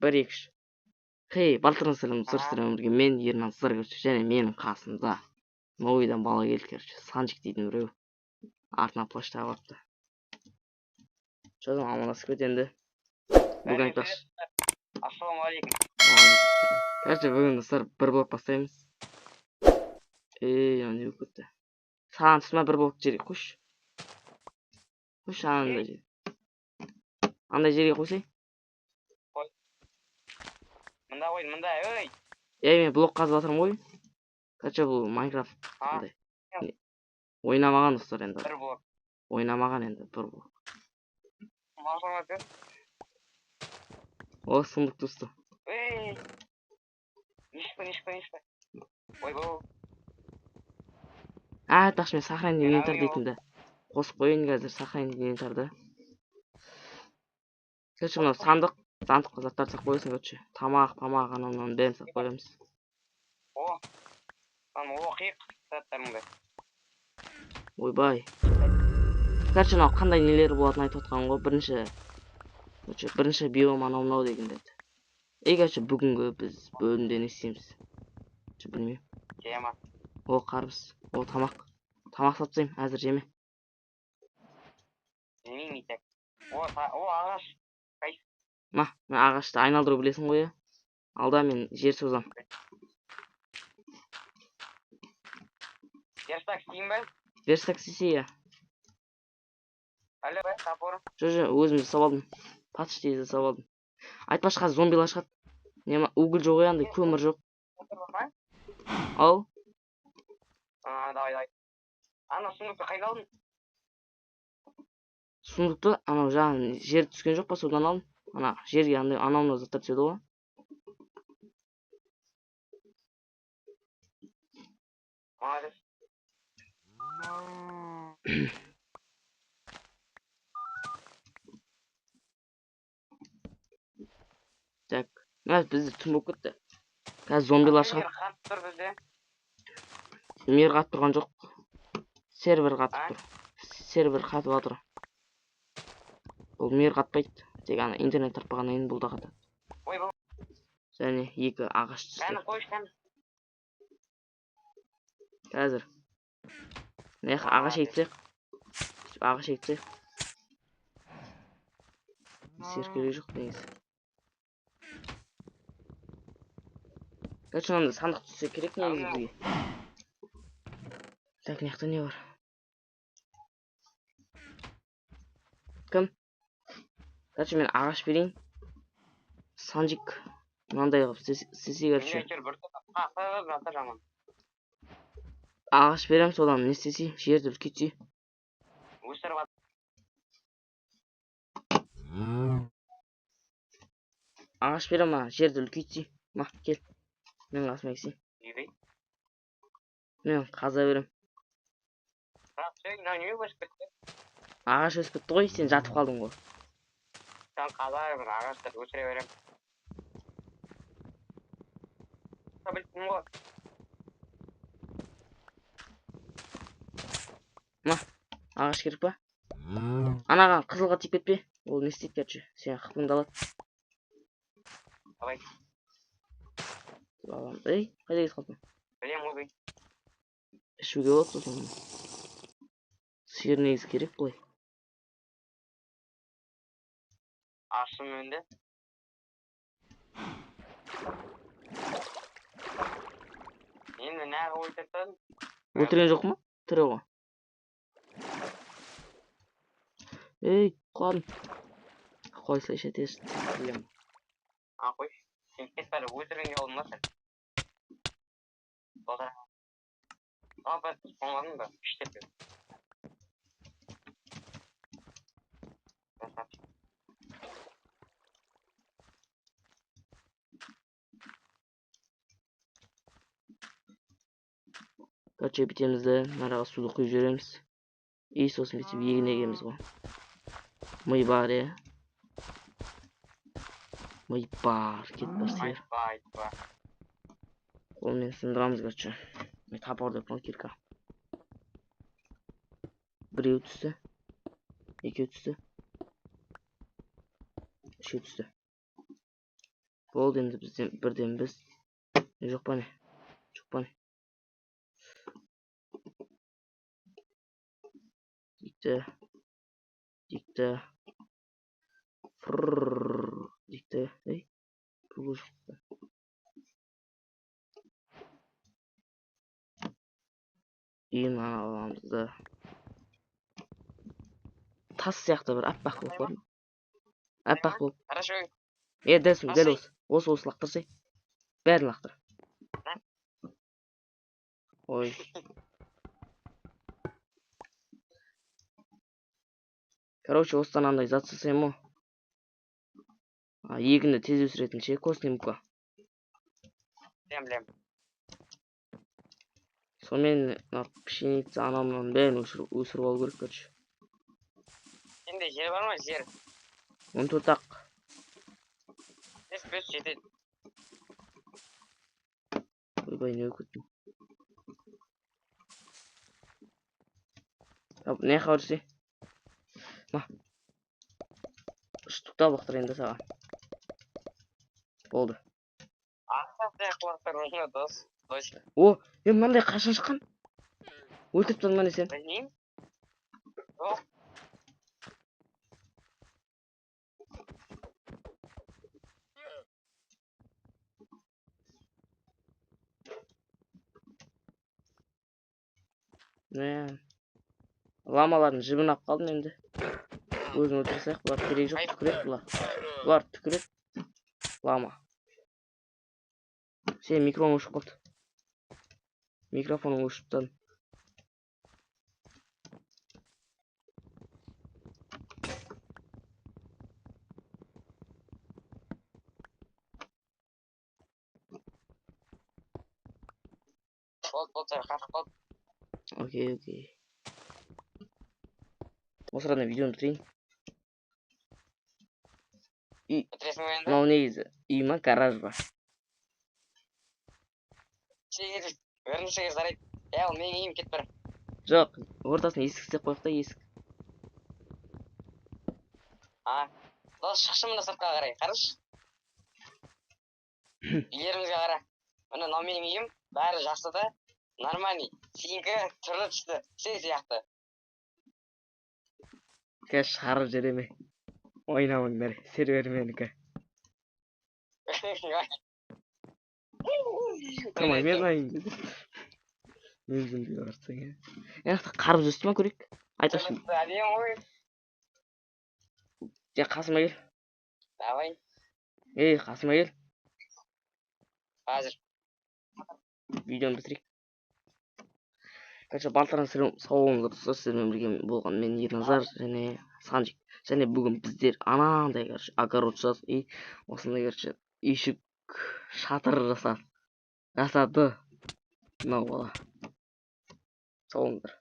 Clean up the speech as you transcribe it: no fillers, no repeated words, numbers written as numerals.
1 2 3. Хей, балтырын сырым сырсырым бірге мен Ернан сыр көрші және менің қасымда Новыйдан бала келді короче. Санжик дейтін біреу. Артына плащ тағып алыпты. Шодан амандасып кетенді. Бүгін айтпақшы. Ассалаумағалейкум. Короче, бүгін достар бір блок бастаймыз. Не болып кетті. Саған тұсыма бір блок жерге қойшы. Қойшы андай жерге. Андай жерге қойсай. Мында қой, мында, өй! Мен блок қазып жатырмын ғой. Короче, бұл Майнкрафт. Ойнамаған достар енді. Бір блок. Ойнамаған енді бір блок. Мағжама көр. О, сұмдық досты. Эй! Нишпа. Ой, бұл. Айтпақшы мен сохранить инвентарь дейтінді. Қосып қойын қазір сохранить инвентарды. Короче, мынау сандыққа заттар сақ қойсын, короче. Тамақ, анау бәрін сақ қоямыз. О, оқиық заттарыңды. Ойбай. Короче, мынау қандай нелері болатынын айтып отқан ғой. Бірінші биом анау дегенде. Короче, бүгінгі біз бөлімде не істейміз? Білмеймін. Жема. О, қарбыз. О, тамақ. Тамақ сатсайым, әзір жеме. Жемеймін тек. О, ағаш. Мен ағашты айналдыру білесің ғой, алда мен жер созам. Верстак істейін бәл? Верстак істесе, Әлі бәл, тапорым. өзімді сап алдым. Почти сап алдым. Айтпақшы қазір зомбилар шығады. Уголь жоқ андай, көмір жоқ. Ал? Давай. Ана сұмдықты қайда алдың? Сұмдықты, анау жағын жер түскен жоқ па, содан алдым. Ана жерге анау заттар түседі ғой. Молодец. Так, бізде түн болып кетті. Қазір зомбилар шығады. Мер қатып тұр бізде. Мер қатып тұрған жоқ. Сервер қатып тұр. Сервер қатып жатыр. Бұл мер қатпайды. Тек ана интернет тарпағаннан кейін бұл да қатады. Ой, бұл. Және 2 ағаш түсті. Кәні қойшы, кәні. Қазір. Ағаш егітсек. Серкелей жоқ негізі. Короче, мынандай сандық түссе керек негізі бізге. Так, мыяқта не бар? Кім? Короче, мен ағаш берейін. Санжик. Мынандай қылып істесе, короче. Ағаш берем, содан не істесе, жерді үлкейтсе. Өсіріп ат. Ағаш берем, жерді үлкейтсе. Кел. Мен қасыма келсей. Мен қаза берем. Ағаш өсіп кетті ғой, сен жатып қалдың ғой. Сен қаза берем, ағаштарды өсіре берем. Білттің ғой. Ағаш керек па? Анаған қызылға тиіп кетпе. Ол не істейді, короче. Сен қықпыңды алады. Давай. Ей, қайда кетіп қалдың? Білем ғой. Ішуге болады сосын. Сиыр негізі керек бұлай. Ашым önde. Енді нәғы өлтіртін? Өлтірген жоқ ма? Тірі ғой. Ей, құладым. Қойса шетес. Қой. Сен кет бәрі өлтіргенге алдың ба сәл? Болдыра. Бәт қоңладың ба? Іштеп бер. Короче, бітемізді нараға суды құйып жібереміз. И сосын бүйтіп егін егеміз ғой. Ми бар, Ми бар, кет бар сиыр. Қолмен сындырамыз, короче. Мен тапор деп кирка. Біреу түсті. Екеу түсті. Үшеу түсті. Болды енді бірден біз. Жоқ па не? Жоқ па не? Дикті. Дикті. Ей, бұл жоқ. Үйін аламызды. Тас сияқты бір аппақ болып бар ма? Аппақ болып. Хорошо. Дәл осы лақтырсай. Бәрін лақтыр. Ой. Короче, осыдан андай зат жасаймын. Егінді тез өсіретін ше, коснимка. Білем. Сонымен пшеница анамнан бәрін өсіріп алу керек, короче. Сенде жер бар ма, жер? 14 ақ. Бес жетеді. Ойбай, не өкеттім. Не қауырсы? Ма. Штукта лақтыр енді саған. Болды. Ақтақ лақтыр, дос. О, мынандай қашан шыққан? Өлтіріп тұрмын не сен? Білмеймін. О. Ламалардың жібін алып қалдым енді. Өзін өлтірсек, бұлар керек жоқ, түкірет бұлар. Бұлар түкірет. Лама. Сен микрофон өшіп қалды. Микрофоның өшіп тұр. Болды, қашып қалды. Окей. Осы арада видеоны бітірейін. Бітіресің бе енді? Мынау негізі үй ма, гараж ба? Біріншіге жарайды. Ол менің үйім кетіп бір. Жоқ, ортасына есік істеп қойық та, есік. Дос шықшы мұнда сыртқа қарай, қарыш. Үйлерімізге қара. Мына менің үйім, бәрі жақсы да, нормальный. Сенікі түрлі түсті, сен сияқты. Шығарып жереме. Ойнамаңдар, сервер менікі. Тамай, мен айын. Өзім де барсың, қарып жүрсті ма көрек? Айташы. Қасыма кел. Давай. Қасыма кел. Қазір. Видеоны бітірейік. Балтаран сауалыңыздар достар, сіздермен бірге болған мен Ерназар және Санжик. Және бүгін біздер анандай огород жасадық. Осындай үйшік шатыр жасады. Мынау бала. Сау болыңыздар.